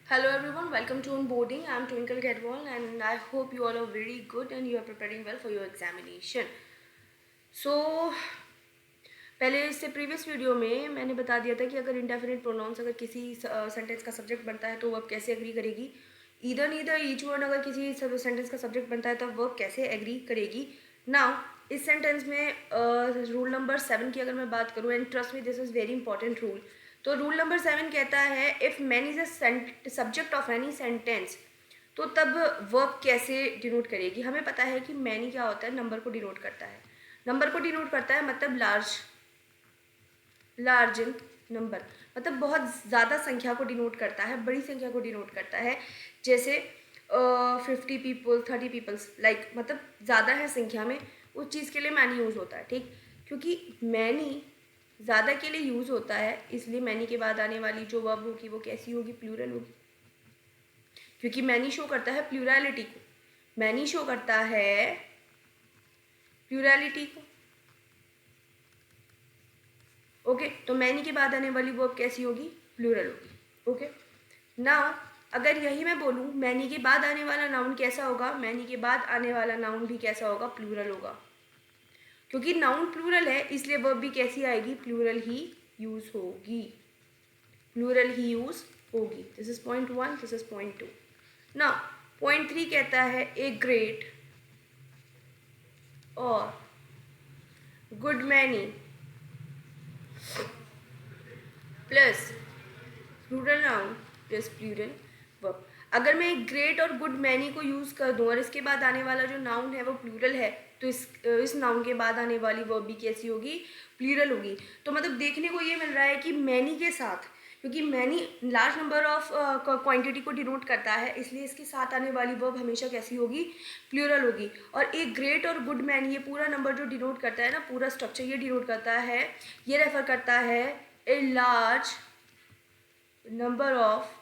Hello everyone, welcome to onboarding. I am Twinkle Gedwal and I hope you all are very good and you are preparing well for your examination. So पहले इससे previous video में मैंने बता दिया था कि अगर indefinite pronounce अगर किसी सेंटेंस का सब्जेक्ट बनता है तो वर्ब कैसे एग्री करेगी। ईदर ईच वर्ड अगर किसी सेंटेंस का सब्जेक्ट बनता है तो वर्ब कैसे एग्री करेगी। नाउ इस सेंटेंस में रूल नंबर 7 की अगर मैं बात करूँ, and trust me this is very important rule. तो रूल नंबर 7 कहता है if man is a subject of any sentence, तो तब वर्ब कैसे डिनोट करेगी। हमें पता है कि मैनी क्या होता है, नंबर को डिनोट करता है। नंबर को डिनोट करता है मतलब लार्ज इन नंबर, मतलब बहुत ज़्यादा संख्या को डिनोट करता है, बड़ी संख्या को डिनोट करता है। जैसे 50 पीपल 30 पीपल्स, लाइक मतलब ज़्यादा है संख्या में, उस चीज़ के लिए मैनी यूज़ होता है। ठीक, क्योंकि मैनी ज़्यादा के लिए यूज़ होता है, इसलिए मैनी के बाद आने वाली जो वर्ब होगी वो कैसी होगी, प्लूरल होगी। क्योंकि मैनी शो करता है प्लूरलिटी को, मैनी शो करता है प्लूरलिटी को। ओके, तो मैनी के बाद आने वाली वर्ब कैसी होगी, प्लूरल होगी। ओके, नाउ अगर यही मैं बोलूँ मैनी के बाद आने वाला नाउन कैसा होगा, मैनी के बाद आने वाला नाउन भी कैसा होगा, प्लूरल होगा। क्योंकि नाउन प्लूरल है इसलिए वर्ब भी कैसी आएगी, प्लूरल ही यूज होगी, प्लूरल ही यूज होगी। This is point 1, this is point 2। Now point 3 कहता है ए ग्रेट और good many plus plural noun plus plural verb. अगर मैं एक ग्रेट और गुड मैनी को यूज़ कर दूँ और इसके बाद आने वाला जो नाउन है वो प्लूरल है, तो इस नाउन के बाद आने वाली वर्ब भी कैसी होगी, प्लूरल होगी। तो मतलब देखने को ये मिल रहा है कि मैनी के साथ, क्योंकि many large number of quantity को डिनोट करता है, इसलिए इसके साथ आने वाली वर्ब हमेशा कैसी होगी, प्लूरल होगी। और एक ग्रेट और गुड मैनी, ये पूरा नंबर जो डिनोट करता है ना, पूरा स्ट्रक्चर ये डिनोट करता है, ये रेफर करता है a large number of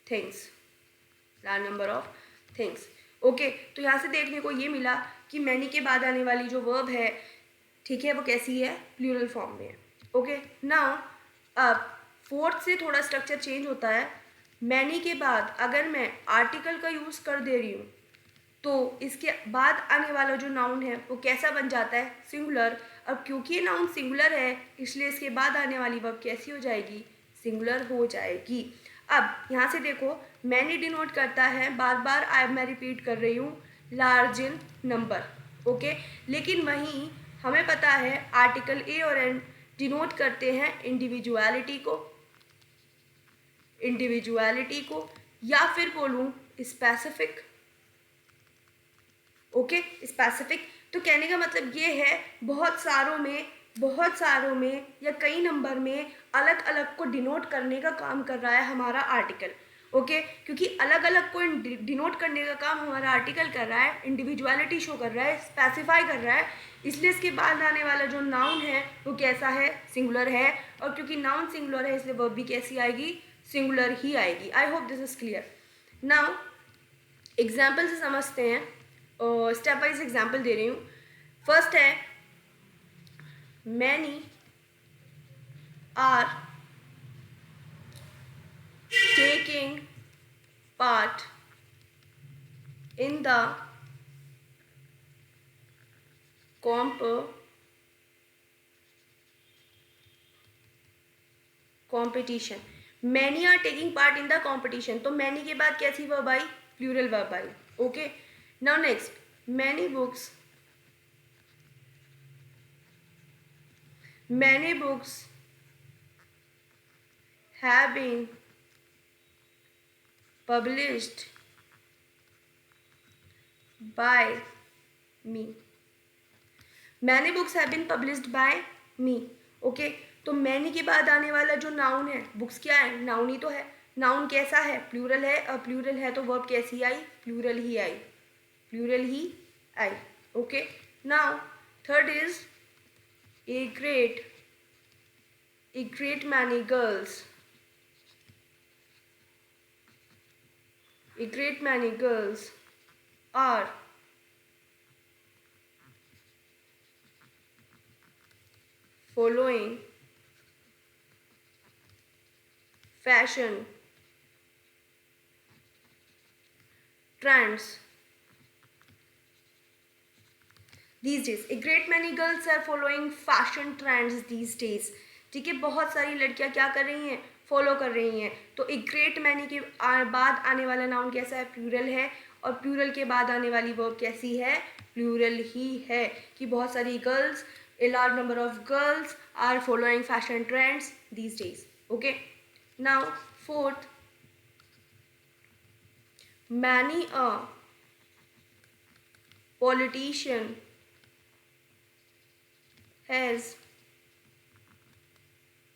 things, large number of things. Okay, तो यहाँ से देखने को ये मिला कि मैनी के बाद आने वाली जो वर्ब है, ठीक है, वो कैसी है, प्लूरल फॉर्म में है। ओके, नाउ अब फोर्थ से थोड़ा स्ट्रक्चर चेंज होता है। मैनी के बाद अगर मैं आर्टिकल का यूज़ कर दे रही हूँ तो इसके बाद आने वाला जो नाउन है वो कैसा बन जाता है, सिंगुलर। अब क्योंकि ये नाउन सिंगुलर है इसलिए इसके बाद आने वाली वर्ब कैसी हो जाएगी, सिंगुलर हो जाएगी। अब यहाँ से देखो मैंने डिनोट करता है, बार बार मैं रिपीट कर रही हूँ, लार्ज इन नंबर। ओके, लेकिन वहीं हमें पता है आर्टिकल ए और एन डिनोट करते हैं इंडिविजुअलिटी को, या फिर बोलूँ स्पेसिफिक। Okay, specific. तो कहने का मतलब ये है बहुत सारों में या कई नंबर में अलग अलग को डिनोट करने का काम कर रहा है हमारा आर्टिकल। ओके, क्योंकि अलग अलग को डिनोट करने का काम हमारा आर्टिकल कर रहा है, इंडिविजुअलिटी शो कर रहा है, स्पेसिफाई कर रहा है, इसलिए इसके बाद आने वाला जो नाउन है वो कैसा है, सिंगुलर है। और क्योंकि नाउन सिंगुलर है इसलिए वर्ब भी कैसी आएगी, सिंगुलर ही आएगी। आई hope this is clear. Now example से समझते हैं, स्टेप वाइज एग्जाम्पल दे रही हूँ। फर्स्ट है many are taking part in the competition. Many are taking part in the competition, तो मैनी के बाद कैसी वर्ब आई, प्लूरल वर्ब आई। Okay, now next, many books have been published by me. Many books have been published by me. Okay, तो many के बाद आने वाला जो नाउन है, बुक्स क्या है, नाउन ही तो है। नाउन कैसा है, प्लूरल है, और प्लूरल है तो वर्ब कैसी आई, प्लूरल ही आई, प्लूरल ही आई। Okay, now third is a great many girls, a great many girls are following fashion trends these days. A great many girls are following fashion trends these days. ठीक है, बहुत सारी लड़कियां क्या कर रही हैं, फॉलो कर रही हैं. तो एक ग्रेट मैनी के बाद आने वाला नाउन कैसा है, प्लूरल है. और प्लूरल के बाद आने वाली वर्ब कैसी है, प्लूरल ही है. कि बहुत सारी girls, a large number of girls are following fashion trends these days. Okay, now fourth, many a politician has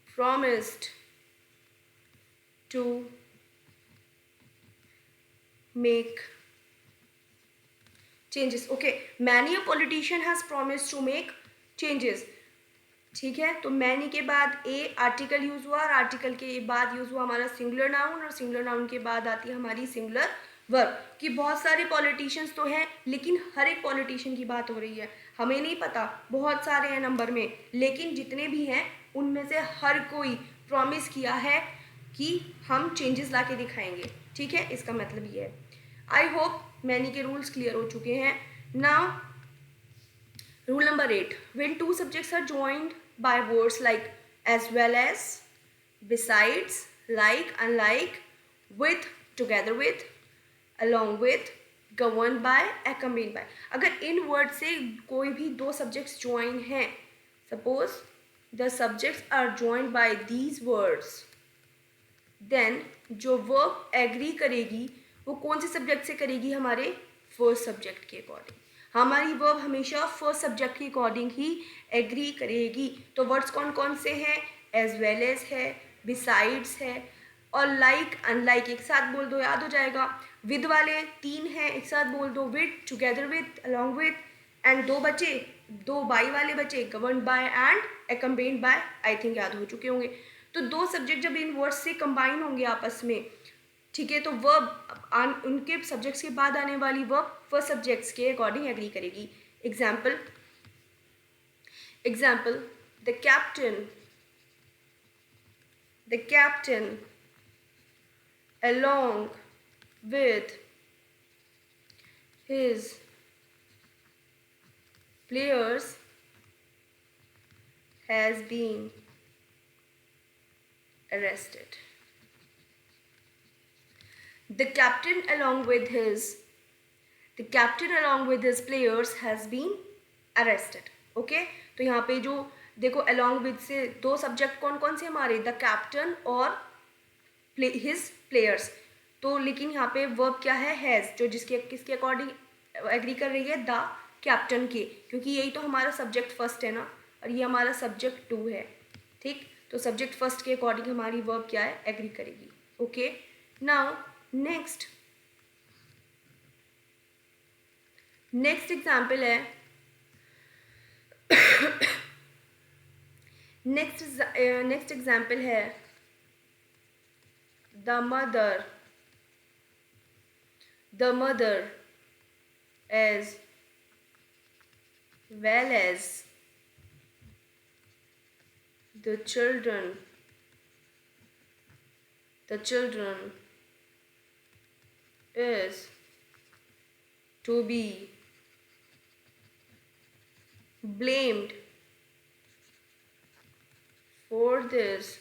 promised to make changes. Okay, many a politician has promised to make changes. ठीक है, तो many के बाद ए article use हुआ और article के बाद use हुआ हमारा सिंगुलर नाउन और सिंगुलर नाउन के बाद आती है हमारी सिंगुलर वर्ब. कि बहुत सारे पॉलिटिशियंस तो हैं लेकिन हर एक पॉलिटिशियन की बात हो रही है. हमें नहीं पता, बहुत सारे हैं नंबर में, लेकिन जितने भी हैं उनमें से हर कोई प्रॉमिस किया है कि हम चेंजेस ला के दिखाएंगे. ठीक है, इसका मतलब ये है. आई होप मैनी के रूल्स क्लियर हो चुके हैं. Now rule number 8, when two subjects are joined by words like as well as, besides, like, unlike, with, together with, along with, governed by, accompanied by. अगर इन word से कोई भी दो subjects join हैं, suppose the subjects are joined by these words, then जो verb agree करेगी वो कौन से सब्जेक्ट से करेगी, हमारे फर्स्ट सब्जेक्ट के अकॉर्डिंग. हमारी वर्ब हमेशा फर्स्ट सब्जेक्ट के अकॉर्डिंग ही एग्री करेगी. तो वर्ड्स कौन कौन से हैं, एज वेल एज है, बिसाइड्स है और लाइक अनलाइक. एक साथ बोल दो, याद हो जाएगा. विद वाले 3 हैं, एक साथ बोल दो, with, together with, along with. And 2 बचे, 2 बाई वाले बचे, governed by and accompanied by. I think याद हो चुके होंगे. तो 2 सब्जेक्ट जब इन वर्ड्स से कंबाइन होंगे आपस में, ठीक है, तो वर्ब उनके सब्जेक्ट्स के बाद आने वाली वर्ब फर्स्ट सब्जेक्ट्स के अकॉर्डिंग एग्री करेगी. Example, the captain along with his players has been arrested. The captain along with his players has been arrested. Okay, तो यहाँ पे जो देखो along with से 2 सब्जेक्ट कौन कौन से हमारे, द कैप्टन और his players. तो लेकिन यहाँ पे वर्ब क्या है, हैज़, जो किसके अकॉर्डिंग एग्री कर रही है, द कैप्टन के, क्योंकि यही तो हमारा सब्जेक्ट फर्स्ट है ना और ये हमारा सब्जेक्ट 2 है. ठीक, तो सब्जेक्ट फर्स्ट के अकॉर्डिंग हमारी वर्ब क्या है, एग्री करेगी. ओके, नाउ नेक्स्ट एग्जाम्पल है नेक्स्ट एग्जाम्पल है the mother as well as the children is to be blamed for this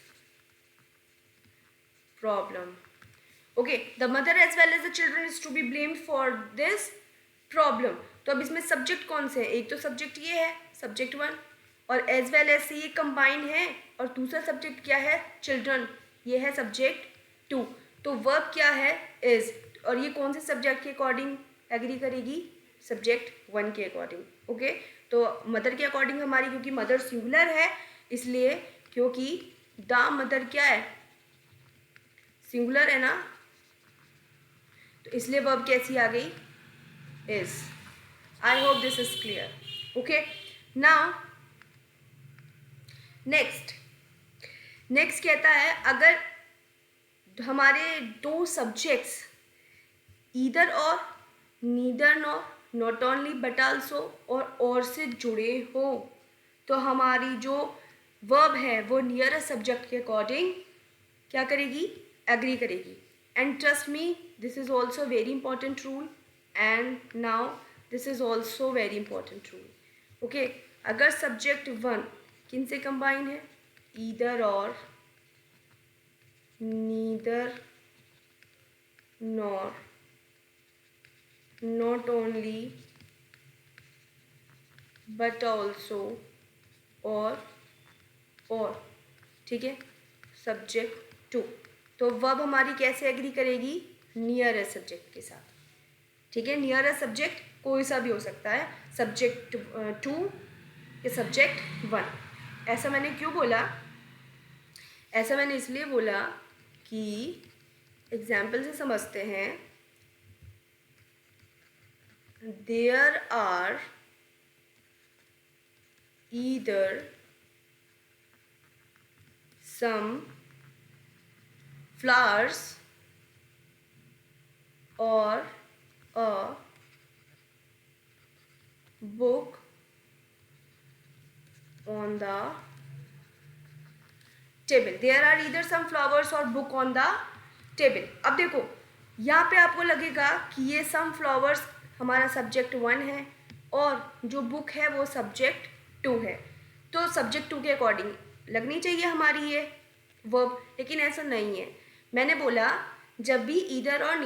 problem. Okay, the mother as well as the children is to be blamed for this problem. तो अब इसमें subject कौन से हैं, एक तो subject ये है, सब्जेक्ट 1, और एज वेल एज से ये कंबाइन है, और दूसरा सब्जेक्ट क्या है, चिल्ड्रन, ये है सब्जेक्ट 2. तो वर्ब क्या है, इज, और ये कौन से सब्जेक्ट के अकॉर्डिंग एग्री करेगी, सब्जेक्ट 1 के अकॉर्डिंग. ओके, तो मदर के अकॉर्डिंग हमारी, क्योंकि मदर सिंगुलर है इसलिए, क्योंकि द मदर क्या है, सिंगुलर है ना, तो इसलिए वर्ब कैसी आ गई, is. I hope this is clear. Okay, now next कहता है, अगर हमारे 2 सब्जेक्ट्स ईदर और, neither nor, not only but also और से जुड़े हो, तो हमारी जो वर्ब है वो नियरेस्ट सब्जेक्ट के अकॉर्डिंग क्या करेगी, एग्री करेगी. And trust me, this is also a very important rule. And now this is also very important rule. Okay, अगर सब्जेक्ट वन किन से कंबाइन है, ईदर और, neither nor, not only but also, और ठीक है, सब्जेक्ट टू, तो verb हमारी कैसे एग्री करेगी, नियर सब्जेक्ट के साथ। ठीक है, नियर सब्जेक्ट कोई सा भी हो सकता है, सब्जेक्ट टू या सब्जेक्ट वन। ऐसा मैंने क्यों बोला, ऐसा मैंने इसलिए बोला कि एग्जाम्पल से समझते हैं। There are either some flowers or a book on the table. There are either some flowers or book on the table. अब देखो यहाँ पे आपको लगेगा कि ये some flowers हमारा सब्जेक्ट वन है और जो बुक है वो सब्जेक्ट टू है, तो सब्जेक्ट टू के अकॉर्डिंग लगनी चाहिए हमारी ये वर्ब, लेकिन ऐसा नहीं है। मैंने बोला जब भी ईदर और,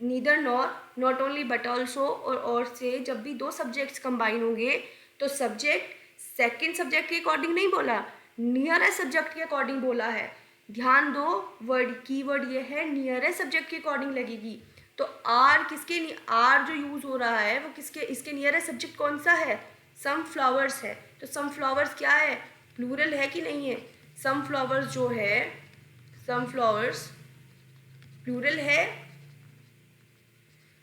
neither nor, not only but also और से जब भी दो सब्जेक्ट्स कंबाइन होंगे तो सब्जेक्ट सेकंड सब्जेक्ट के अकॉर्डिंग नहीं बोला, नियरेस्ट सब्जेक्ट के अकॉर्डिंग बोला है। ध्यान दो, वर्ड की वर्ड ये है नियरेस्ट सब्जेक्ट के अकॉर्डिंग लगेगी। तो आर किसके, आर जो यूज हो रहा है वो किसके, इसके नियरेस्ट सब्जेक्ट कौन सा है, सम फ्लावर्स है। तो सम फ्लावर्स क्या है, प्लूरल है कि नहीं है, सम फ्लावर्स जो है, सम फ्लावर्स प्लूरल है,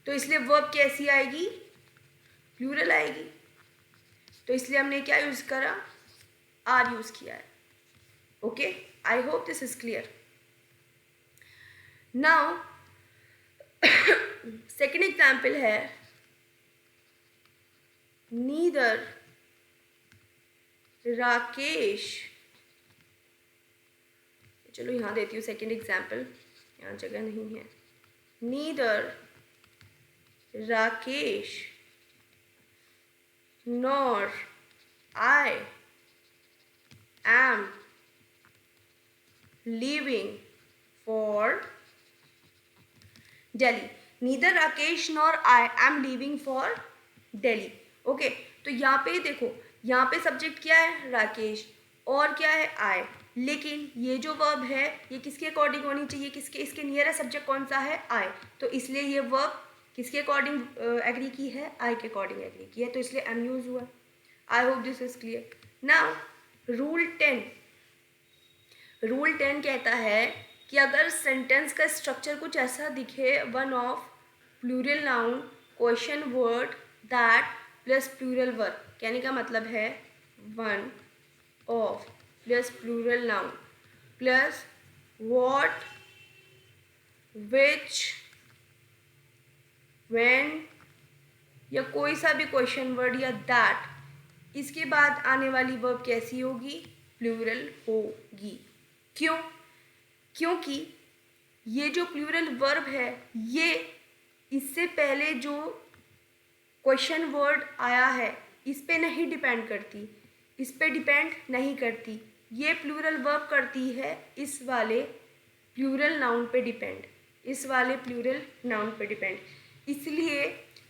तो इसलिए वर्ब कैसी आएगी, प्लूरल आएगी। तो इसलिए हमने क्या यूज करा, आर यूज किया है। Okay, I hope this is clear. Now second example है, नीदर राकेश, चलो यहाँ देती हूँ सेकेंड एग्जाम्पल, यहाँ जगह नहीं है। Neither Rakesh nor I am leaving for Delhi. Neither Rakesh nor I am leaving for Delhi. Okay, तो यहाँ पे देखो, यहाँ पे सब्जेक्ट क्या है, राकेश, और क्या है, आई, लेकिन ये जो वर्ब है ये किसके अकॉर्डिंग होनी चाहिए, किसके, इसके नियरेस्ट सब्जेक्ट कौन सा है, आई, तो इसलिए ये वर्ब किसके अकॉर्डिंग एग्री की है, आई के अकॉर्डिंग एग्री की है, तो इसलिए एम यूज हुआ। आई hope this is clear. Now rule 10, rule 10 कहता है कि अगर सेंटेंस का स्ट्रक्चर कुछ ऐसा दिखे, one of plural noun question word that plus plural verb, कहने का मतलब है one of plus plural noun plus what, which, when, या कोई सा भी क्वेश्चन वर्ड या दैट, इसके बाद आने वाली वर्ब कैसी होगी, प्लूरल होगी। क्यों, क्योंकि ये जो प्लूरल वर्ब है ये इससे पहले जो क्वेश्चन वर्ड आया है इस पे नहीं डिपेंड करती, इस पे डिपेंड नहीं करती, ये प्लूरल वर्ब करती है इस वाले प्लूरल नाउन पे डिपेंड, इस वाले प्लूरल नाउन पे डिपेंड। इसलिए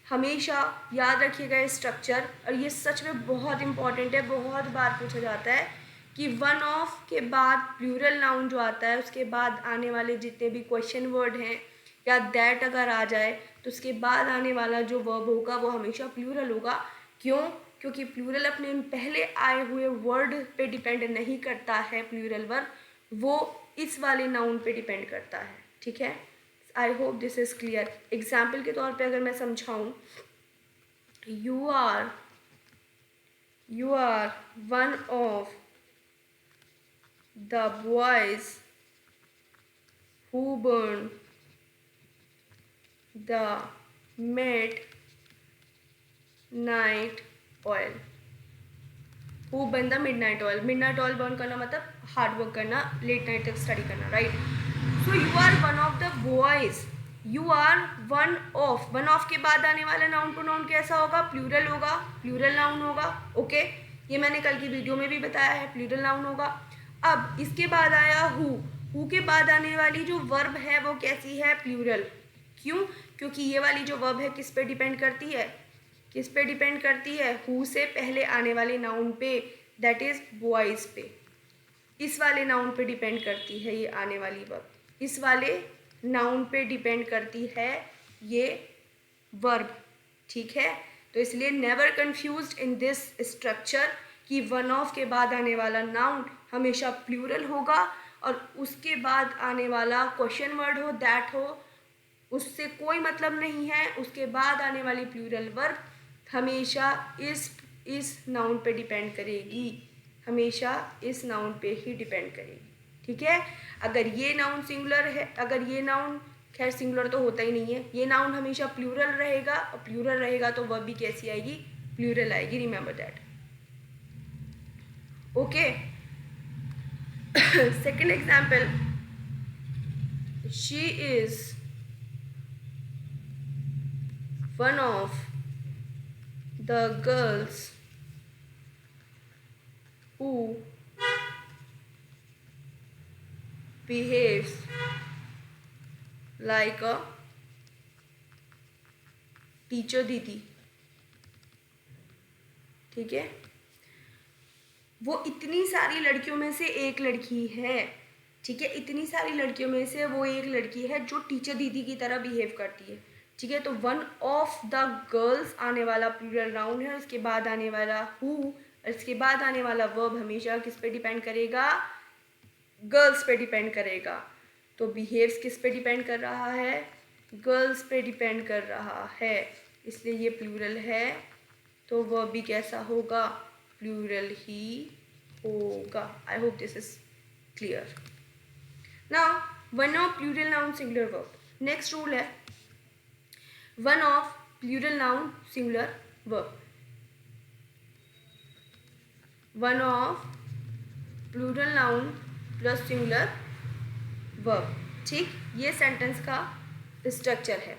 हमेशा याद रखिएगा ये स्ट्रक्चर, और ये सच में बहुत इंपॉर्टेंट है, बहुत बार पूछा जाता है कि वन ऑफ के बाद प्लूरल नाउन जो आता है उसके बाद आने वाले जितने भी क्वेश्चन वर्ड हैं या दैट अगर आ जाए तो उसके बाद आने वाला जो वर्ब होगा वो हमेशा प्लूरल होगा। क्यों, क्योंकि प्लूरल अपने पहले आए हुए वर्ड पे डिपेंड नहीं करता है, प्लूरल वर्ब वो इस वाले नाउन पे डिपेंड करता है। ठीक है, I hope this is clear. Example के तौर पे अगर मैं समझाऊँ, you are one of the boys who burn the midnight oil, who burn the midnight oil, midnight oil burn करना मतलब हार्ड वर्क करना, लेट नाइट तक स्टडी करना, right. So you are one of the boys, you are one of, one of के बाद आने वाला noun pronoun कैसा होगा, प्लूरल होगा, प्लूरल नाउन होगा। ओके, ये मैंने कल की वीडियो में भी बताया है, प्लूरल नाउन होगा। अब इसके बाद आया हु के बाद आने वाली जो वर्ब है वो कैसी है, प्लूरल। क्यों, क्योंकि ये वाली जो वर्ब है किस पे डिपेंड करती है, किस पे डिपेंड करती है, हु से पहले आने वाले नाउन पे, दैट इज बॉयज पे, इस वाले नाउन पे डिपेंड करती है ये आने वाली वर्ब, इस वाले नाउन पे डिपेंड करती है ये वर्ब, ठीक है। तो इसलिए never confused in this structure कि वन ऑफ के बाद आने वाला नाउन हमेशा प्लूरल होगा और उसके बाद आने वाला क्वेश्चन वर्ड हो, दैट हो, उससे कोई मतलब नहीं है। उसके बाद आने वाली प्लूरल वर्ब हमेशा इस नाउन पे डिपेंड करेगी, हमेशा इस नाउन पे ही डिपेंड करेगी, ठीक है। अगर ये नाउन सिंगुलर है, अगर ये नाउन, खैर सिंगुलर तो होता ही नहीं है, ये नाउन हमेशा प्लूरल रहेगा और प्लूरल रहेगा तो वर्ब भी कैसी आएगी, प्लूरल आएगी, remember that. Okay, second example, she is one of the girls who behaves like a teacher दीदी, ठीक है। वो इतनी सारी लड़कियों में से एक लड़की है, ठीक है, इतनी सारी लड़कियों में से वो एक लड़की है जो टीचर दीदी की तरह बिहेव करती है, ठीक है। तो वन ऑफ द गर्ल्स आने वाला प्लूरल नाउन है, उसके बाद आने वाला हु, इसके बाद आने वाला वर्ब हमेशा किस पे डिपेंड करेगा, गर्ल्स पे डिपेंड करेगा। तो बिहेव्स किस पे डिपेंड कर रहा है, गर्ल्स पे डिपेंड कर रहा है, इसलिए ये प्लूरल है, तो वर्ब भी कैसा होगा, प्लूरल ही होगा। I hope this is clear. Now one of plural noun singular verb, next rule है one of plural noun singular verb, one of plural noun plus singular verb, ठीक। ये सेंटेंस का स्ट्रक्चर है।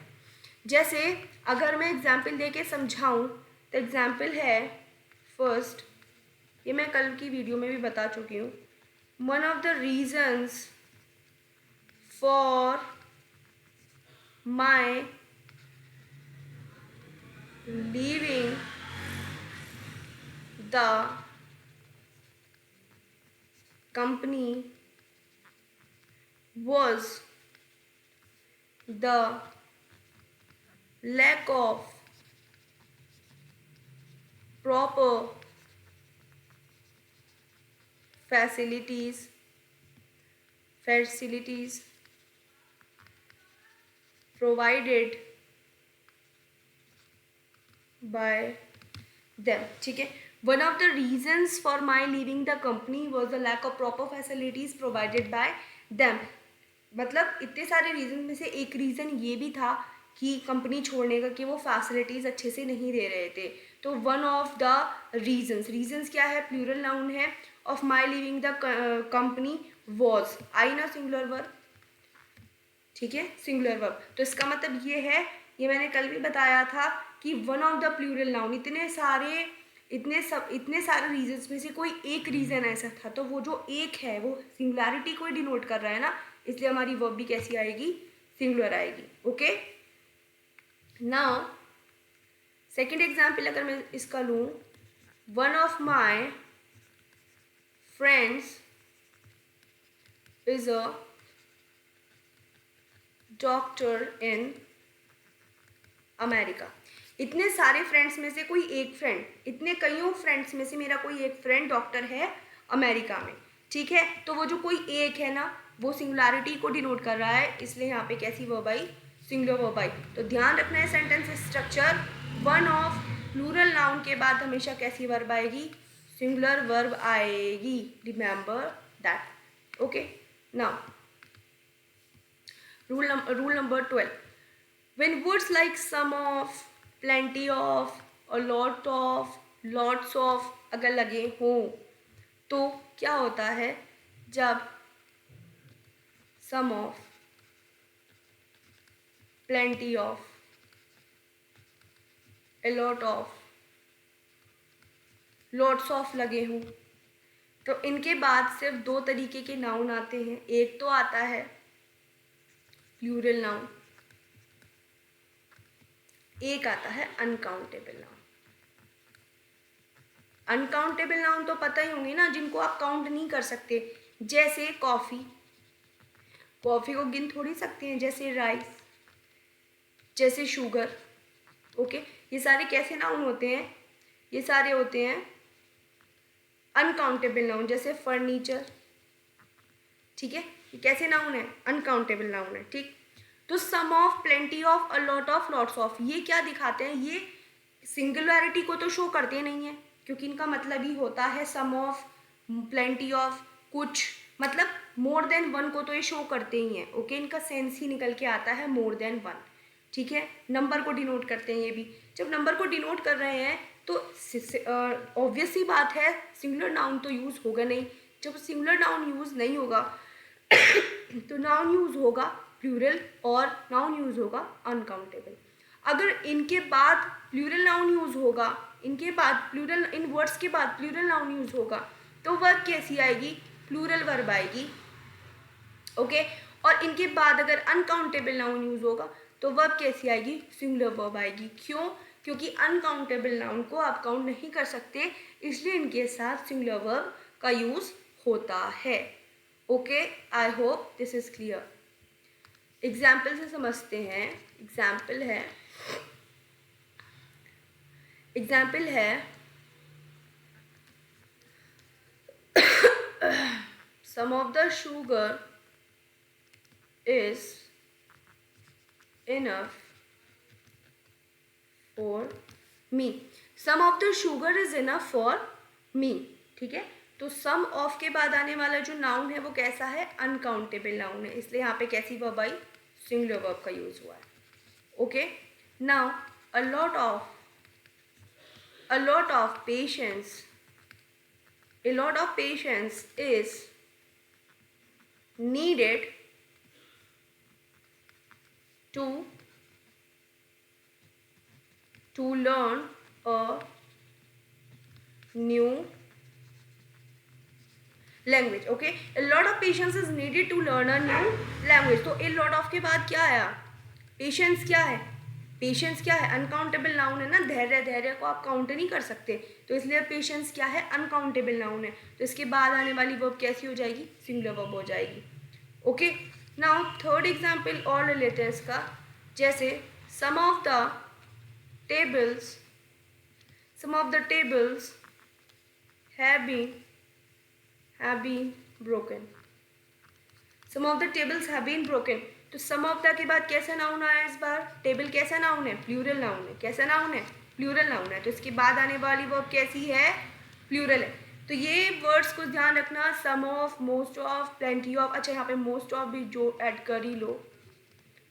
जैसे अगर मैं एग्जाम्पल दे के समझाऊँ तो एग्जाम्पल है फर्स्ट, ये मैं कल की वीडियो में भी बता चुकी हूँ, one of the reasons for my leaving the company was the lack of proper facilities provided by them, ठीक है। One of the reasons for my living the company was the lack of proper facilities provided by them, मतलब इतने सारे reason में से एक reason ये भी था कि कंपनी छोड़ने का कि वो फैसिलिटीज़ अच्छे से नहीं दे रहे थे। तो वन ऑफ द रीजन्स क्या है, प्लूरल नाउन है, of my living the company was, आई ना सिंगुलर वर्ब, ठीक है, सिंगुलर वर्ब। तो इसका मतलब ये है, ये मैंने कल भी बताया था कि one of the plural noun, इतने सारे रीजन्स में से कोई एक रीज़न ऐसा था, तो वो जो एक है वो सिंगुलैरिटी को डिनोट कर रहा है ना, इसलिए हमारी वर्ब भी कैसी आएगी, सिंगुलर आएगी। ओके, नाउ सेकेंड एग्जाम्पल अगर मैं इसका लूँ, one of my friends is a doctor in America. इतने सारे फ्रेंड्स में से कोई एक फ्रेंड, इतने कईयों फ्रेंड्स में से मेरा कोई एक फ्रेंड डॉक्टर है अमेरिका में, ठीक है। तो वो जो कोई एक है ना, वो सिंगुलैरिटी को डिनोट कर रहा है, इसलिए यहाँ पे कैसी वर्ब आई, सिंगुलर वर्ब आई। तो ध्यान रखना है sentence structure, one of plural noun के बाद हमेशा कैसी वर्ब आएगी, सिंगुलर वर्ब आएगी, remember that. Okay, now rule number 12, when words like some of, plenty of और lot of, lots of अगर लगे हों तो क्या होता है, जब some of, plenty of, a lot of, lots of लगे हों, तो इनके बाद सिर्फ दो तरीके के नाउन आते हैं. एक तो आता है प्लूरल नाउन, एक आता है अनकाउंटेबल नाउन. अनकाउंटेबल नाउन तो पता ही होंगे ना, जिनको आप काउंट नहीं कर सकते, जैसे कॉफ़ी. कॉफ़ी को गिन थोड़ी सकते हैं. जैसे राइस, जैसे शुगर. ओके, ये सारे कैसे नाउन होते हैं? ये सारे होते हैं अनकाउंटेबल नाउन. जैसे फर्नीचर, ठीक है, ये कैसे नाउन है? अनकाउंटेबल नाउन है. ठीक, तो some of, plenty of, a lot of, lots of, ये क्या दिखाते हैं? ये सिंगुलैरिटी को तो शो करते नहीं है, क्योंकि इनका मतलब ही होता है सम ऑफ, प्लेंटी ऑफ, कुछ, मतलब मोर देन वन को तो ये शो करते ही हैं. ओके, इनका सेंस ही निकल के आता है मोर देन वन. ठीक है, नंबर को डिनोट करते हैं ये भी. जब नंबर को डिनोट कर रहे हैं तो ऑब्वियस ही बात है सिंगुलर नाउन तो यूज़ होगा नहीं. जब सिंगुलर नाउन यूज़ नहीं होगा तो नाउन यूज़ होगा प्लूरल और नाउन यूज़ होगा अनकाउंटेबल. अगर इनके बाद प्लूरल नाउन यूज़ होगा, इनके बाद प्लूरल, इन वर्ड्स के बाद प्लूरल नाउन यूज़ होगा, तो वर्ब कैसी आएगी? प्लूरल वर्ब आएगी. ओके, और इनके बाद अगर अनकाउंटेबल नाउन यूज़ होगा तो वर्ब कैसी आएगी? सिंगुलर वर्ब आएगी. क्यों? क्योंकि अनकाउंटेबल नाउन को आप काउंट नहीं कर सकते, इसलिए इनके साथ सिंगुलर वर्ब का यूज़ होता है. Okay, I hope this is clear. Example से समझते हैं. एग्जाम्पल है some of the sugar is enough for me. some of the sugar is enough for me. ठीक है, तो सम ऑफ के बाद आने वाला जो नाउन है वो कैसा है? अनकाउंटेबल नाउन है, इसलिए यहाँ पे कैसी वर्ब आई? सिंगुलर वर्ब का यूज हुआ है. Okay, now a lot of patience is needed to learn a new language. Okay, a lot of patience is needed to learn a new language. तो a lot of के बाद क्या आया? Patience क्या है? पेशेंस क्या है? अनकाउंटेबल नाउन है ना. धैर्य को आप काउंट नहीं कर सकते, तो इसलिए पेशेंस क्या है? अनकाउंटेबल नाउन है. तो इसके बाद आने वाली वर्ब कैसी हो जाएगी? सिंगुलर वर्ब हो जाएगी. ओके, नाउ थर्ड एग्जाम्पल और रिलेटेड का. जैसे some of the tables have been broken. some of the tables have been broken. तो सम ऑफ द के बाद कैसा नाउन आया इस बार? टेबल कैसा नाउन है? प्लूरल नाउन है. कैसा नाउन है? प्लूरल नाउन है. तो इसके बाद आने वाली वर्ब कैसी है? प्लूरल है. तो ये वर्ड्स को ध्यान रखना, some of, most of, plenty of. अच्छा, यहाँ पे मोस्ट ऑफ भी जो ऐड कर ही लो,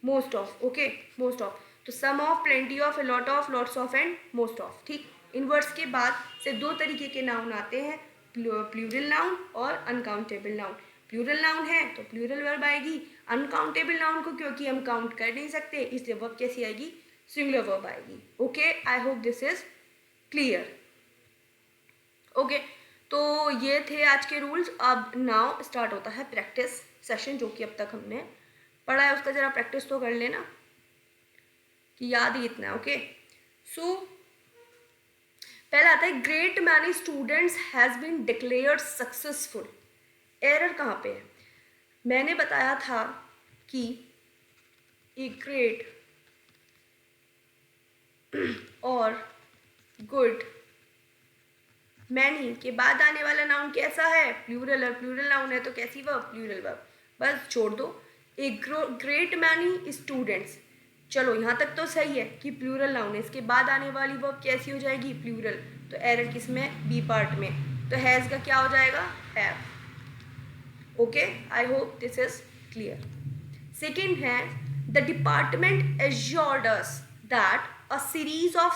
most of. Okay, most of. तो some of, plenty of, a lot of, lots of and most of. ठीक, इन वर्ड्स के बाद से दो तरीके के नाउन आते हैं, प्लूरल नाउन और अनकाउंटेबल नाउन. प्लूरल नाउन है तो प्लूरल वर्ब आएगी. अनकाउंटेबल नाउन को क्योंकि हम काउंट कर नहीं सकते, इसलिए वर्ब कैसी आएगी? सिंगुलर वर्ब आएगी. Okay, I hope this is clear. Okay, तो ये थे आज के रूल्स. अब नाउ स्टार्ट होता है प्रैक्टिस सेशन, जो कि अब तक हमने पढ़ा है उसका जरा प्रैक्टिस तो कर लेना, कि याद ही इतना है. ओके, सो पहला आता है great many students has been declared successful. Error कहाँ पे है? मैंने बताया था कि ए ग्रेट और गुड, मैनी के बाद आने वाला नाउन कैसा है? प्लूरल. और प्लूरल नाउन है तो कैसी वर्ब? Plural verb. बस छोड़ दो. ए ग्रेट मैनी स्टूडेंट्स, चलो यहाँ तक तो सही है कि प्लूरल नाउन है. इसके बाद आने वाली वर्ब कैसी हो जाएगी? प्लूरल. तो एरर किस में? बी पार्ट में. तो हैज़ का क्या हो जाएगा? Have. Okay, I hope this is clear. Second है the department assured us that a series of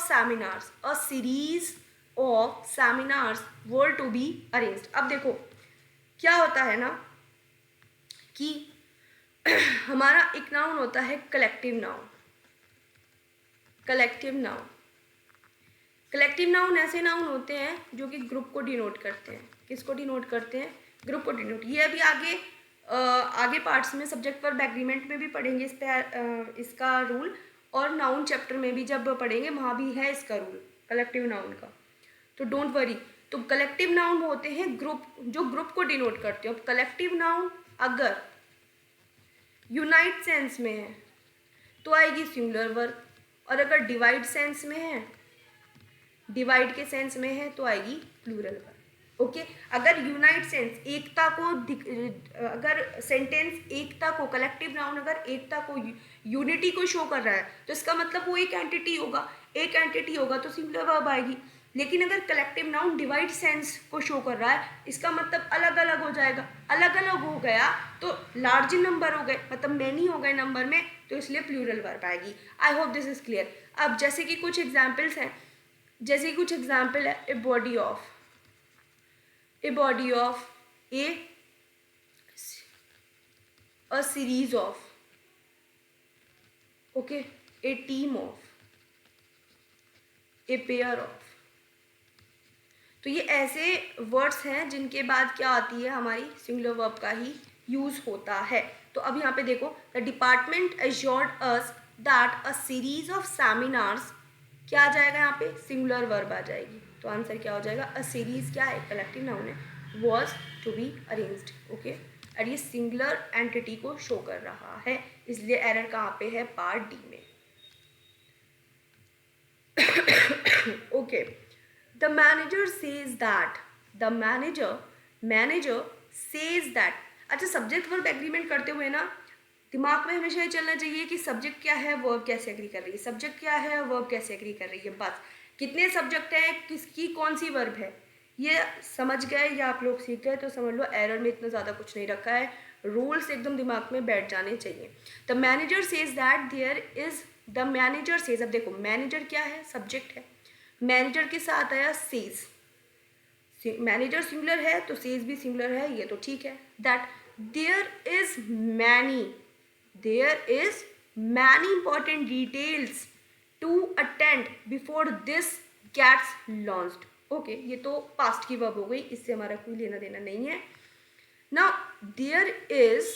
seminars were to be arranged. अब देखो क्या होता है ना कि हमारा एक नाउन होता है collective noun. Collective noun. Collective noun ऐसे नाउन होते हैं जो कि ग्रुप को डिनोट करते हैं। किसको डिनोट करते हैं? ग्रुप को डिनोट। ये अभी आगे पार्ट्स में सब्जेक्ट वर्ब एग्रीमेंट में भी पढ़ेंगे इसका रूल, और नाउन चैप्टर में भी जब पढ़ेंगे वहाँ भी है इसका रूल कलेक्टिव नाउन का, तो डोंट वरी। तो कलेक्टिव नाउन होते हैं ग्रुप, जो ग्रुप को डिनोट करते हैं। अब कलेक्टिव नाउन अगर यूनाइट सेंस में है तो आएगी सिंगुलर वर्ब, और अगर डिवाइड सेंस में है, डिवाइड के सेंस में है, तो आएगी प्लूरल वर्ब। ओके अगर यूनाइट सेंस एकता को, अगर सेंटेंस एकता को, कलेक्टिव नाउन अगर एकता को, यूनिटी को शो कर रहा है, तो इसका मतलब वो एक एंटिटी होगा। एक एंटिटी होगा तो सिंगुलर वर्ब आएगी। लेकिन अगर कलेक्टिव नाउन डिवाइड सेंस को शो कर रहा है, इसका मतलब अलग अलग हो जाएगा। अलग अलग हो गया तो लार्ज नंबर हो गए, मतलब मैनी हो गए नंबर में, तो इसलिए प्लूरल वर्ब आएगी। आई होप दिस इज क्लियर। अब जैसे कि कुछ एग्जाम्पल्स हैं, जैसे कुछ एग्जाम्पल है, a body of, a body of, a series of, okay, a team of, a pair of। तो ये ऐसे वर्ड्स हैं जिनके बाद क्या आती है, हमारी सिंगुलर वर्ब का ही यूज होता है। तो अब यहाँ पे देखो, the department assured us that a series of seminars, क्या आ जाएगा यहाँ पे, सिंगुलर वर्ब आ जाएगी। तो आंसर क्या हो जाएगा, अ सीरीज क्या है, कलेक्टिव नाउन है, was to be arranged. Okay और ये सिंगुलर एंटिटी को शो कर रहा है, इसलिए एरर कहाँ पे है, पार्ट डी में। Okay the manager says that, the manager says that. अच्छा सब्जेक्ट वर्ब एग्रीमेंट करते हुए ना दिमाग में हमेशा ये चलना चाहिए कि सब्जेक्ट क्या है, वर्ब कैसे एग्री कर रही है, सब्जेक्ट क्या है, वर्ब कैसे एग्री कर रही है। बस कितने सब्जेक्ट हैं, किसकी कौन सी वर्ब है, ये समझ गए या आप लोग सीख गए तो समझ लो एरर में इतना ज़्यादा कुछ नहीं रखा है, रूल्स एकदम दिमाग में बैठ जाने चाहिए। The manager says that there is, the manager says, अब देखो मैनेजर क्या है, सब्जेक्ट है, मैनेजर के साथ आया सेज, मैनेजर सिंगुलर है तो सेज भी सिंगुलर है, ये तो ठीक है। That there is many, there is many important details to attend before this gets launched। Okay ये तो पास्ट की वर्ब हो गई, इससे हमारा कोई लेना देना नहीं है। now there is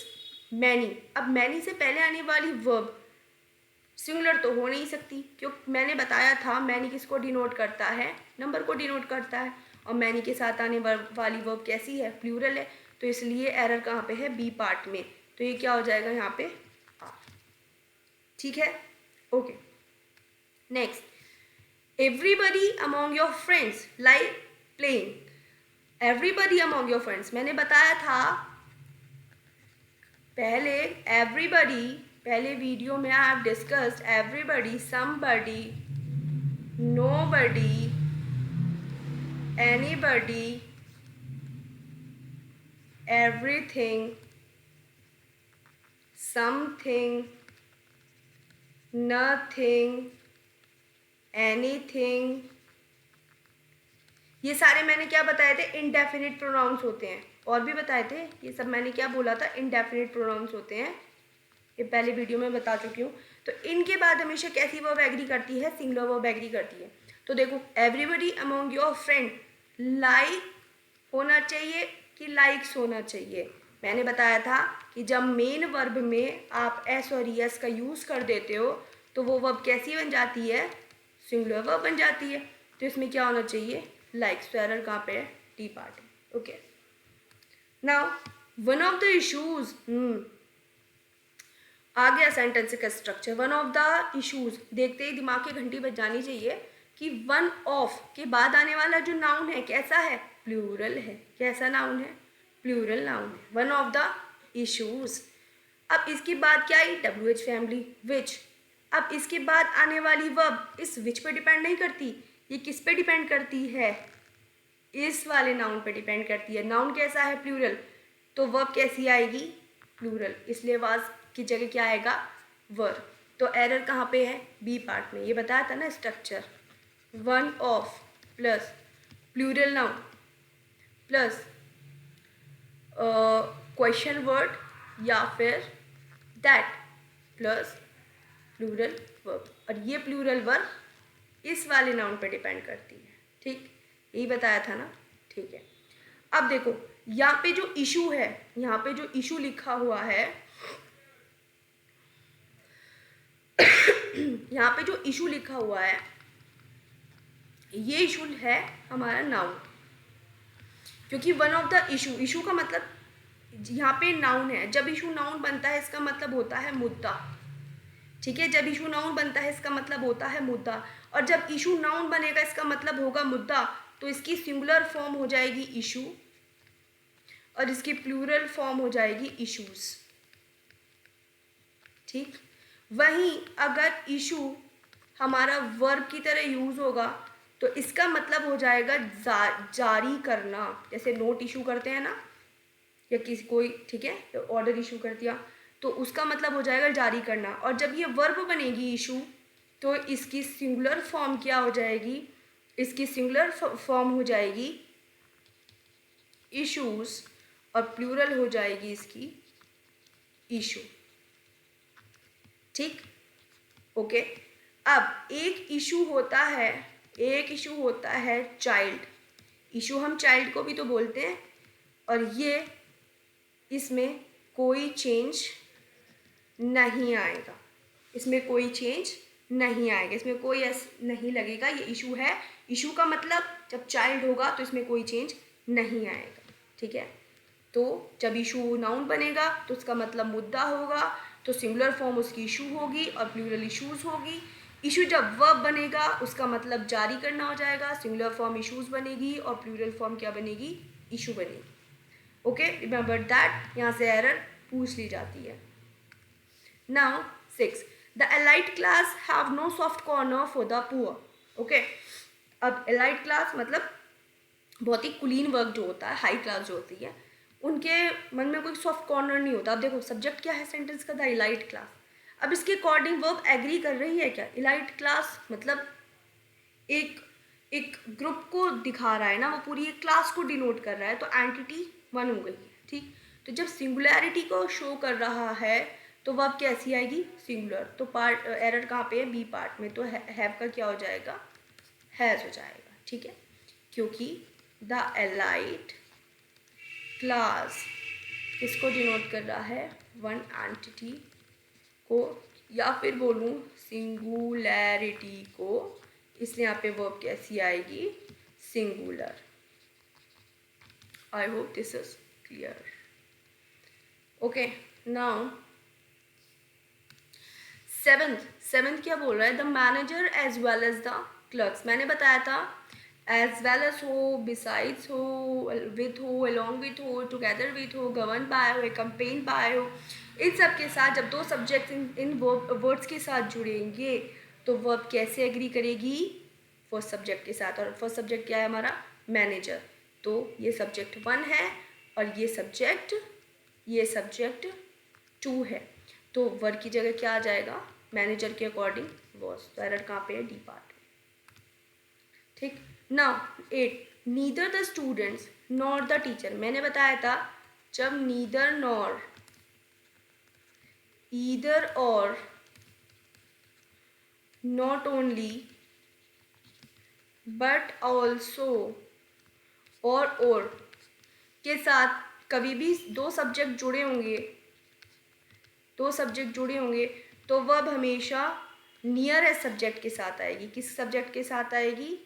many, अब many से पहले आने वाली वर्ब सिंगुलर तो हो नहीं सकती, क्योंकि मैंने बताया था many किसको डिनोट करता है, नंबर को डिनोट करता है, और many के साथ आने वाली वर्ब कैसी है, प्लूरल है, तो इसलिए एरर कहाँ पे है, बी पार्ट में। तो ये क्या हो जाएगा यहाँ पे, ठीक है। Okay next, everybody among your friends like playing, everybody among your friends, मैंने बताया था पहले, एवरीबडी, पहले वीडियो में I have discussed everybody, somebody, nobody, anybody, everything, something, nothing, anything, ये सारे मैंने क्या बताए थे, इनडेफिनिट प्रोनाउंस होते हैं, और भी बताए थे, ये सब मैंने क्या बोला था, इनडेफिनिट प्रोनाउंस होते हैं, ये पहले वीडियो में बता चुकी हूँ। तो इनके बाद हमेशा कैसी वर्ब एग्री करती है, सिंगुलर वर्ब एग्री करती है। तो देखो everybody among your friend, like होना चाहिए कि लाइक्स होना चाहिए। मैंने बताया था कि जब मेन वर्ब में आप एस और एस का यूज़ कर देते हो तो वो वर्ब कैसी बन जाती है, सिंगुलर वर्ब बन जाती है। तो इसमें क्या होना चाहिए, लाइक्स। तो एरर कहाँ पे है, डी पार्ट है। Okay now one of the issues, आ गया सेंटेंस का structure. One of the issues देखते ही दिमाग की घंटी बज जानी चाहिए कि वन ऑफ के बाद आने वाला जो नाउन है कैसा है, प्लूरल है। कैसा नाउन है, प्लूरल नाउन है, वन ऑफ द इशूज। अब इसके बाद क्या आई, WH फैमिली, विच। अब इसके बाद आने वाली वर्ब इस विच पे डिपेंड नहीं करती, ये किस पे डिपेंड करती है, इस वाले नाउन पे डिपेंड करती है। नाउन कैसा है, प्लूरल, तो वर्ब कैसी आएगी, प्लूरल, इसलिए वाज की जगह क्या आएगा, वर्ब। तो एरर कहाँ पे है, बी पार्ट में। ये बताया था ना structure, one of plus plural noun plus question word या फिर दैट प्लस प्लूरल वर्ब, और ये प्लूरल वर्ब इस वाले नाउन पे डिपेंड करती है। ठीक, यही बताया था ना। ठीक है, अब देखो यहाँ पे जो इशू है, यहाँ पे जो इशू लिखा हुआ है, यहाँ पे जो इशू लिखा हुआ है, ये इशू है हमारा नाउन, क्योंकि one of the issue, issue का मतलब यहाँ पे नाउन है। जब इशू नाउन बनता है इसका मतलब होता है मुद्दा। ठीक है, जब इशू नाउन बनता है इसका मतलब होता है मुद्दा, और जब इशू नाउन बनेगा इसका मतलब होगा मुद्दा, तो इसकी सिंगुलर फॉर्म हो जाएगी इशू और इसकी प्लूरल फॉर्म हो जाएगी इशूज। ठीक, वहीं अगर इशू हमारा वर्ब की तरह यूज होगा तो इसका मतलब हो जाएगा जारी करना, जैसे नोट इशू करते हैं ना, या किसी कोई, ठीक है, ऑर्डर इशू कर दिया, तो उसका मतलब हो जाएगा जारी करना। और जब ये वर्ब बनेगी इशू, तो इसकी सिंगुलर फॉर्म क्या हो जाएगी, इसकी सिंगुलर फॉर्म हो जाएगी इशूज और प्लूरल हो जाएगी इसकी इशू। ठीक, ओके। अब एक इशू होता है, एक इशू होता है चाइल्ड इशू, हम चाइल्ड को भी तो बोलते हैं, और ये इसमें कोई चेंज नहीं आएगा, इसमें कोई चेंज नहीं आएगा, इसमें कोई नहीं लगेगा, ये इशू है। इशू का मतलब जब चाइल्ड होगा तो इसमें कोई चेंज नहीं आएगा। ठीक है, तो जब इशू नाउन बनेगा तो उसका मतलब मुद्दा होगा, तो सिंगुलर फॉर्म उसकी इशू होगी और प्लूरल इशूज होगी। इशू जब वर्ब बनेगा उसका मतलब जारी करना हो जाएगा, सिंगुलर फॉर्म इशूज बनेगी और प्लूरल फॉर्म क्या बनेगी, इशू बनेगी। ओके, रिमेंबर दैट, यहाँ से एरर पूछ ली जाती है। Now 6, the elite class have no soft corner for the poor. Okay, अब एलाइट क्लास मतलब बहुत ही कुलीन वर्ग जो होता है, हाई क्लास जो होती है, उनके मन में कोई सॉफ्ट कॉर्नर नहीं होता। अब देखो सब्जेक्ट क्या है सेंटेंस का, द एलाइट क्लास। अब इसके अकॉर्डिंग वर्ब एग्री कर रही है क्या, एलाइट क्लास मतलब एक एक ग्रुप को दिखा रहा है ना, वो पूरी एक क्लास को डिनोट कर रहा है, तो एंटिटी वन हो गई है। ठीक, तो जब सिंगुलैरिटी को शो कर रहा है तो वर्ब कैसी आएगी, सिंगुलर। तो पार्ट एरर कहाँ पे है, बी पार्ट में, तो हैव का क्या हो जाएगा, हैज हो जाएगा। ठीक है, क्योंकि द एलाइट क्लास इसको डिनोट कर रहा है वन एंटिटी को, या फिर बोलूँ सिंगुलैरिटी को, इसलिए यहाँ पे वर्ब कैसी आएगी, singular. I hope this is clear. Okay, now seventh क्या बोल रहा है, the manager as well as the clerks. मैंने बताया था एज वेल एज हो, बिसाइड्स हो, विथ हो, अलॉन्ग विथ हो, टुगेदर विथ हो, गवर्न बाय हो, कंपेन बाय हो, इन सब के साथ जब दो सब्जेक्ट इन वर्ड्स के साथ जुड़ेंगे तो वर्ब कैसे एग्री करेगी, फर्स्ट सब्जेक्ट के साथ। और फर्स्ट सब्जेक्ट क्या है हमारा, मैनेजर, तो ये सब्जेक्ट 1 है और ये सब्जेक्ट 2 है, तो वर्ब की जगह क्या आ जाएगा, मैनेजर के अकॉर्डिंग वॉज। तो एरर कहाँ पे है, डी पार्ट में। ठीक, now 8, neither the students nor the teacher. मैंने बताया था जब नीदर नॉर, ईदर और, नॉट ओनली बट ऑल्सो और के साथ कभी भी दो सब्जेक्ट जुड़े होंगे तो वर्ब हमेशा नियरेस्ट सब्जेक्ट के साथ आएगी। किस सब्जेक्ट के साथ आएगी,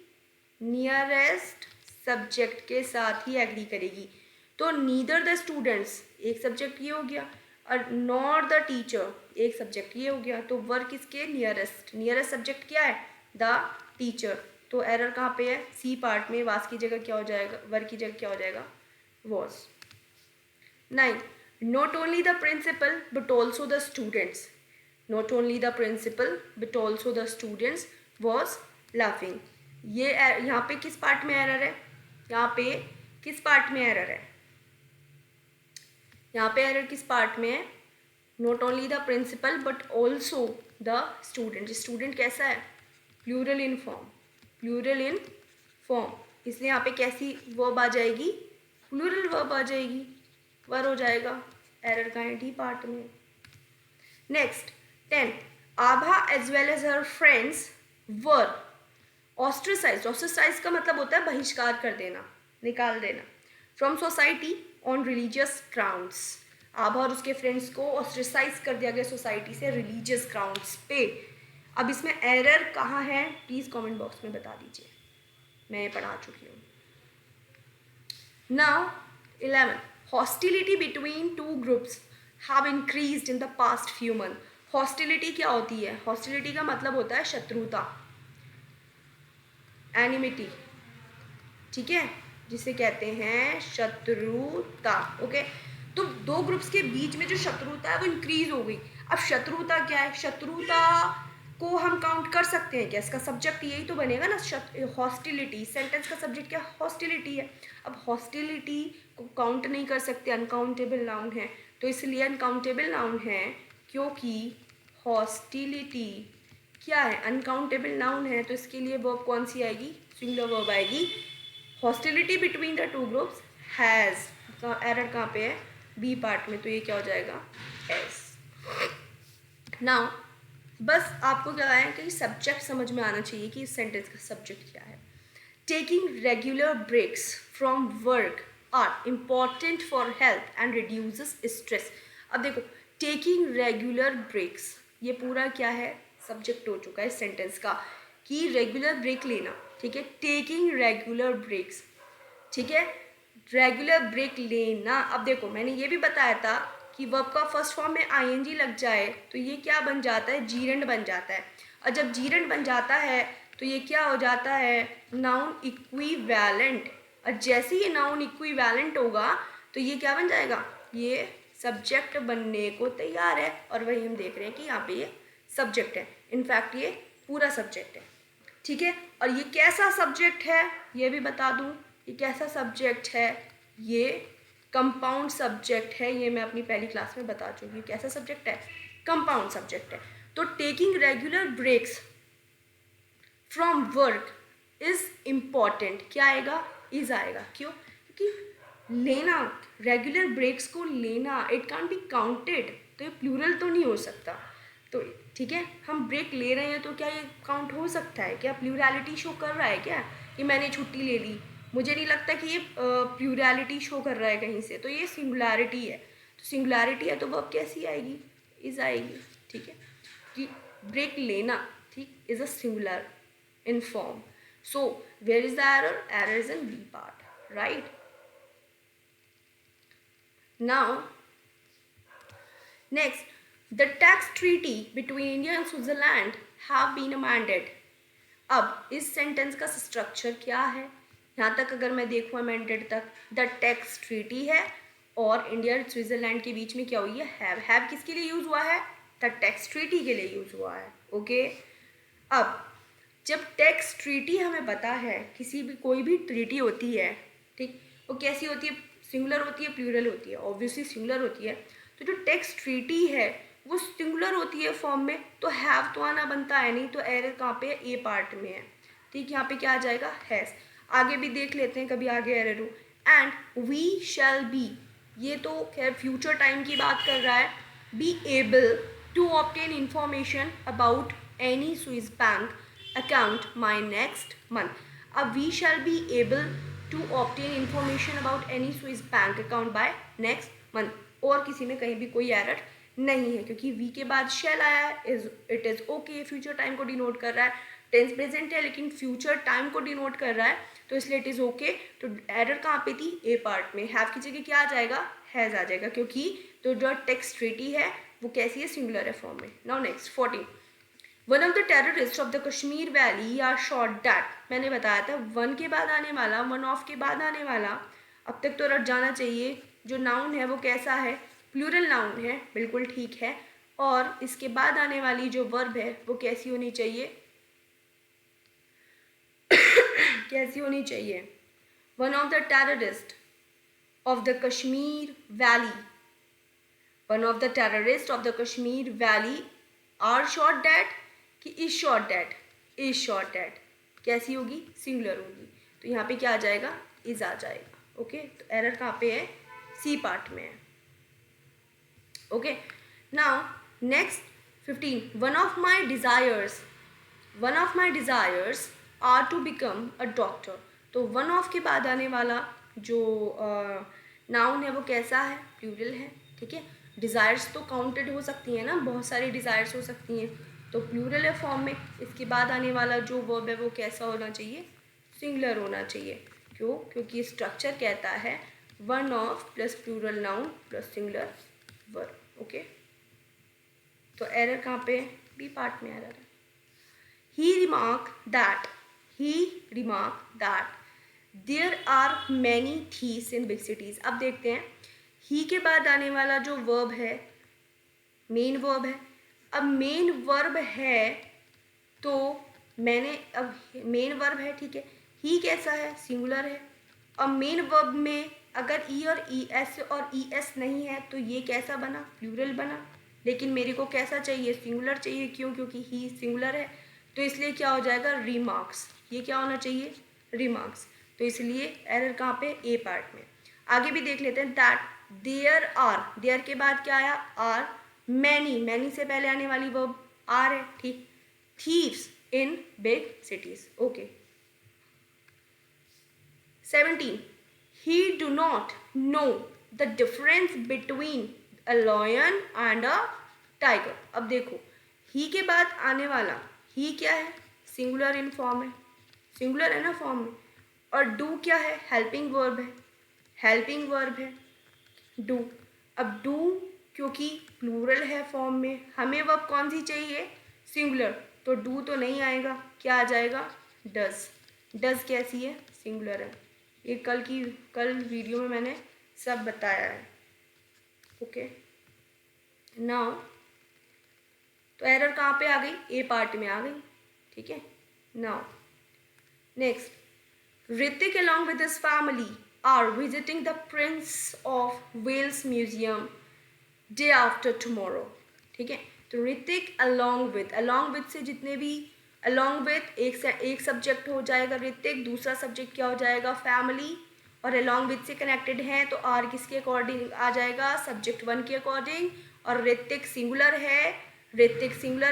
नियरेस्ट सब्जेक्ट के साथ ही एग्री करेगी। तो नीदर द स्टूडेंट्स एक सब्जेक्ट ये हो गया और नॉट द टीचर एक सब्जेक्ट ये हो गया, तो वर्ब किसके, नियरेस्ट सब्जेक्ट क्या है, द टीचर। तो एरर कहाँ पे है, सी पार्ट में, वास की जगह क्या हो जाएगा, वर्ब की जगह क्या हो जाएगा, was. 9, not only the principal but also the students, not only the principal but also the students was laughing। ये यहाँ पे किस पार्ट में एरर है, यहाँ पे किस पार्ट में एरर है, यहाँ पे एरर किस पार्ट में है, not only the principal but also the student. Student कैसा है, प्लूरल इन फॉर्म, इसलिए यहाँ पे कैसी वर्ब आ जाएगी, प्लूरल वर्ब आ जाएगी, वर हो जाएगा। एरर का है डी पार्ट में। Next 10, Abha as well as her friends were ostracised. Ostracise का मतलब होता है बहिष्कार कर देना, निकाल देना, from society on religious grounds. Abha और उसके फ्रेंड्स को ऑस्ट्रेसाइज कर दिया गया सोसाइटी से रिलीजियस ग्राउंड्स पे। अब इसमें एरर कहाँ है प्लीज़ कमेंट बॉक्स में बता दीजिए, मैं ये पढ़ा चुकी हूँ। Now 11 hostility between two groups have increased in the past few month. Hostility क्या होती है? हॉस्टिलिटी का मतलब होता है शत्रुता, एनिमिटी, ठीक है, जिसे कहते हैं शत्रुता। ओके, तो दो ग्रुप्स के बीच में जो शत्रुता है वो इंक्रीज हो गई। अब शत्रुता क्या है? शत्रुता को हम काउंट कर सकते हैं क्या? इसका सब्जेक्ट यही तो बनेगा ना, हॉस्टिलिटी। क्या सब्जेक्ट क्या? हॉस्टिलिटी है। अब हॉस्टिलिटी को काउंट नहीं कर सकते, अनकाउंटेबल नाउन है, तो इसलिए अनकाउंटेबल नाउन है क्योंकि हॉस्टिलिटी क्या है? अनकाउंटेबल नाउन है, तो इसके लिए वर्ब कौन सी आएगी? सिंगुलर वर्ब आएगी। Hostility between the two groups has, error कहाँ पे है? बी पार्ट में, तो ये क्या हो जाएगा? एस। नाउ बस आपको क्या है कि सब्जेक्ट समझ में आना चाहिए कि इस सेंटेंस का सब्जेक्ट क्या है। Taking regular breaks from work are important for health and reduces stress. अब देखो, टेकिंग रेगुलर ब्रेक्स, ये पूरा क्या है? सब्जेक्ट हो चुका है इस सेंटेंस का कि रेगुलर ब्रेक लेना, ठीक है, टेकिंग रेगुलर ब्रेक्स, ठीक है, रेगुलर ब्रेक लेना। अब देखो, मैंने ये भी बताया था कि वर्ब का फर्स्ट फॉर्म में आईएनजी लग जाए तो ये क्या बन जाता है? जीरेंड बन जाता है, और जब जीरेंड बन जाता है तो ये क्या हो जाता है? Noun equivalent. और जैसे ये नाउन इक्विवेलेंट होगा तो ये क्या बन जाएगा? ये सब्जेक्ट बनने को तैयार है, और वही हम देख रहे हैं कि यहाँ पे ये सब्जेक्ट है। इनफैक्ट ये पूरा सब्जेक्ट है, ठीक है। और ये कैसा सब्जेक्ट है ये भी बता दूँ, ये कैसा सब्जेक्ट है? ये कंपाउंड सब्जेक्ट है, ये मैं अपनी पहली क्लास में बता चुकी हूँ। कैसा सब्जेक्ट है? कंपाउंड सब्जेक्ट है। तो taking regular breaks from work is important, क्या आएगा? इज आएगा। क्यों? क्योंकि लेना, रेगुलर ब्रेक्स को लेना, इट कांट बी काउंटेड, तो ये प्लूरल तो नहीं हो सकता। तो ठीक है, हम ब्रेक ले रहे हैं तो क्या ये काउंट हो सकता है? क्या प्लूरैलिटी शो कर रहा है क्या कि मैंने छुट्टी ले ली? मुझे नहीं लगता कि ये प्लूरैलिटी शो कर रहा है कहीं से, तो ये सिंगुलैरिटी है। तो सिंगुलैरिटी है तो वर्ब कैसी आएगी? इज आएगी, ठीक है, कि ब्रेक लेना, ठीक, is a singular in form. So where is the error? Error is in B part, right? Now next, the tax treaty between India and Switzerland have been amended. अब इस सेंटेंस का structure क्या है? यहाँ तक अगर मैं देखूँ अमेंडेड तक, द टैक्स ट्रीटी है और इंडिया और स्विट्जरलैंड के बीच में क्या हुई है? हैव किसके लिए यूज हुआ है? द टैक्स ट्रीटी के लिए यूज हुआ है। ओके, अब जब टैक्स ट्रीटी हमें पता है, किसी भी कोई भी ट्रीटी होती है, ठीक, वो कैसी होती है? सिंगुलर होती है, प्लूरल होती है? ऑब्वियसली सिंगुलर होती है। तो जो टैक्स ट्रीटी है वो सिंगुलर होती है फॉर्म में, तो हैव तो आना बनता है नहीं, तो एरर कहाँ पे है? ए पार्ट में है, ठीक। यहाँ पे क्या आ जाएगा? हैज़। आगे भी देख लेते हैं, कभी आगे एरर हो। एंड वी शैल बी, ये तो खैर फ्यूचर टाइम की बात कर रहा है। Be able to obtain information about any Swiss bank account my next month. अब we shall be able to obtain information about any Swiss bank account by next month. और किसी में कहीं भी कोई एरर नहीं है क्योंकि वी के बाद shall आया है, it is okay, future time को डिनोट कर रहा है। टेंस प्रेजेंट है लेकिन फ्यूचर टाइम को डिनोट कर रहा है, तो इसलिए इट इज़ ओके। तो एरर कहाँ पे थी? ए पार्ट में। हैव की जगह क्या आ जाएगा? हैज़ आ जाएगा, क्योंकि तो जो टेक्स्ट ट्रीटी है वो कैसी है? सिंगुलर है फॉर्म में। Now next 14, one of the terrorist of the Kashmir valley are shot dead. मैंने बताया था वन के बाद आने वाला, वन ऑफ के बाद आने वाला अब तक तो रट जाना चाहिए। जो नाउन है वो कैसा है? प्लूरल नाउन है, बिल्कुल ठीक है। और इसके बाद आने वाली जो वर्ब है वो कैसी होनी चाहिए? कैसी होनी चाहिए? One of the terrorist of the Kashmir valley, one of the terrorist of the Kashmir valley are shot dead कि is shot dead, is shot dead कैसी होगी? सिंगुलर होगी, तो यहाँ पे क्या आ जाएगा? इज आ जाएगा। ओके, तो एरर कहाँ पे है? सी पार्ट में है। Okay, now next 15. One of my desires are to become a doctor. तो वन ऑफ के बाद आने वाला जो नाउन है वो कैसा है, प्लूरल है, ठीक है। डिज़ायर्स तो काउंटेड हो सकती हैं ना, बहुत सारी डिज़ायर्स हो सकती हैं, तो प्लूरल है फॉर्म में। इसके बाद आने वाला जो वर्ब है वो कैसा होना चाहिए, सिंगुलर होना चाहिए। क्यों? क्योंकि स्ट्रक्चर कहता है one of plus plural noun plus singular verb. Okay, तो एरर कहाँ पे है, बी पार्ट में एरर है। He remarked that there are many thieves in big cities. अब देखते हैं, he के बाद आने वाला जो वर्ब है मेन वर्ब है। अब मेन वर्ब है तो मैंने, अब मेन वर्ब है, ठीक है, ही कैसा है, सिंगुलर है। अब मेन वर्ब में अगर ई और ई एस और ई एस नहीं है तो ये कैसा बना, प्लूरल बना। लेकिन मेरे को कैसा चाहिए, सिंगुलर चाहिए। क्यों? क्योंकि ही सिंगुलर है, तो इसलिए क्या हो जाएगा, रिमार्क्स। ये क्या होना चाहिए, रिमार्क्स। तो इसलिए एरर कहाँ पे, ए पार्ट में। आगे भी देख लेते हैं। दैट देयर के बाद क्या आया, आर। मैनी से पहले आने वाली वर्ब आर है, ठीक। Thieves in big cities. Okay. 17. He do not know the difference between a lion and a tiger. अब देखो, ही के बाद आने वाला, ही क्या है, सिंगुलर इन फॉर्म है, सिंगुलर है ना फॉर्म में। और डू क्या है, हेल्पिंग वर्ब है, हेल्पिंग वर्ब है डू। अब डू क्योंकि प्लूरल है फॉर्म में, हमें वर्ब कौन सी चाहिए, सिंगुलर, तो डू तो नहीं आएगा, क्या आ जाएगा, डज। डज कैसी है, सिंगुलर है। ये कल वीडियो में मैंने सब बताया है। ओके, नाउ तो एरर कहाँ पे आ गई, ए पार्ट में आ गई, ठीक है। Now next, Hrithik along with his family are visiting the Prince of Wales Museum day after tomorrow, ठीक है। तो ऋतिक along with से जितने भी along with एक सब्जेक्ट हो जाएगा ऋतिक, दूसरा सब्जेक्ट क्या हो जाएगा, फैमिली, और along with से कनेक्टेड हैं तो आर किसके अकॉर्डिंग आ जाएगा, सब्जेक्ट वन के अकॉर्डिंग। और ऋतिक सिंगुलर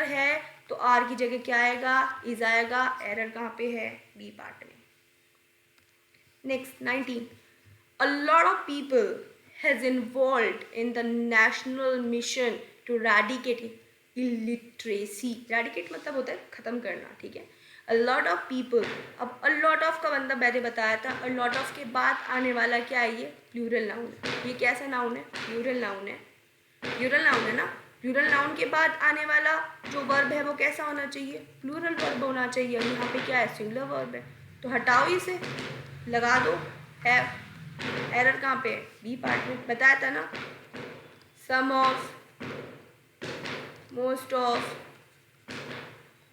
है तो आर की जगह क्या आएगा, इज आएगा। एरर कहाँ पे है, बी पार्ट में। Next, 19. A lot of people has involved in the national mission to eradicate illiteracy. Eradicate मतलब होता है खत्म करना, ठीक है। A lot of people, अब a lot of का बंदा मैंने बताया था, a lot of के बाद आने वाला क्या है, ये प्लूरल नाउन है। ये कैसा नाउन है, प्लूरल नाउन है, प्लूरल नाउन है ना। प्लूरल नाउन के बाद आने वाला जो वर्ब है वो कैसा होना चाहिए, प्लूरल वर्ब होना चाहिए। यहाँ पे क्या है, सिंगुलर वर्ब है, तो हटाओ इसे, लगा दो है। एरर कहाँ पे है, बी पार्ट में। बताया था ना, some of, most of,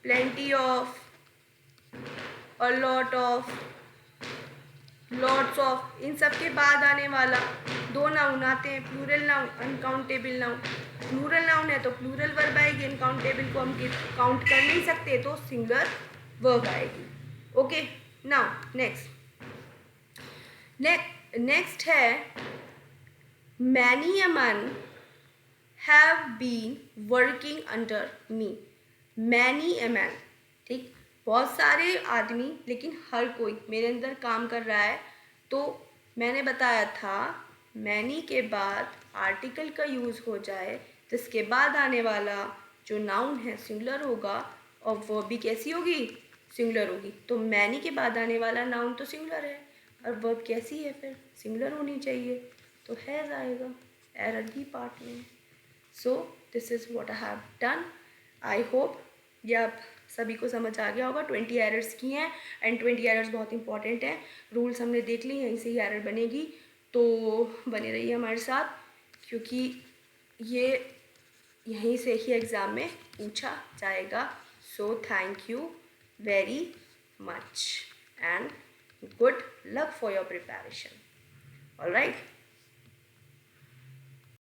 plenty of, a lot of, lots of, इन सब के बाद आने वाला दो नाउन आते हैं, plural noun, uncountable noun. Plural noun है तो प्लूरल वर्ब आएगी, अनकाउंटेबल को हम काउंट कर नहीं सकते तो सिंगुलर वर्ब आएगी। ओके, नाउ नेक्स्ट है, many a man have been working under me. Many a man, ठीक, बहुत सारे आदमी, लेकिन हर कोई मेरे अंदर काम कर रहा है। तो मैंने बताया था मैनी के बाद आर्टिकल का यूज़ हो जाए तो इसके बाद आने वाला जो नाउन है सिंगुलर होगा और वो भी कैसी होगी, सिंगुलर होगी। तो मैनी के बाद आने वाला नाउन तो सिंगुलर है और वर्ब कैसी है, फिर सिंगुलर होनी चाहिए, तो हैज़ आएगा। एरर भी पार्ट में। So this is what I have done. I hope ये आप सभी को समझ आ गया होगा। 20 एरर्स की हैं एंड 20 एरर्स बहुत इंपॉर्टेंट हैं। रूल्स हमने देख ली, यहीं से ही एरर बनेगी, तो बने रहिए हमारे साथ, क्योंकि ये यहीं से ही एग्ज़ाम में पूछा जाएगा। So thank you very much and good luck for your preparation. Alright.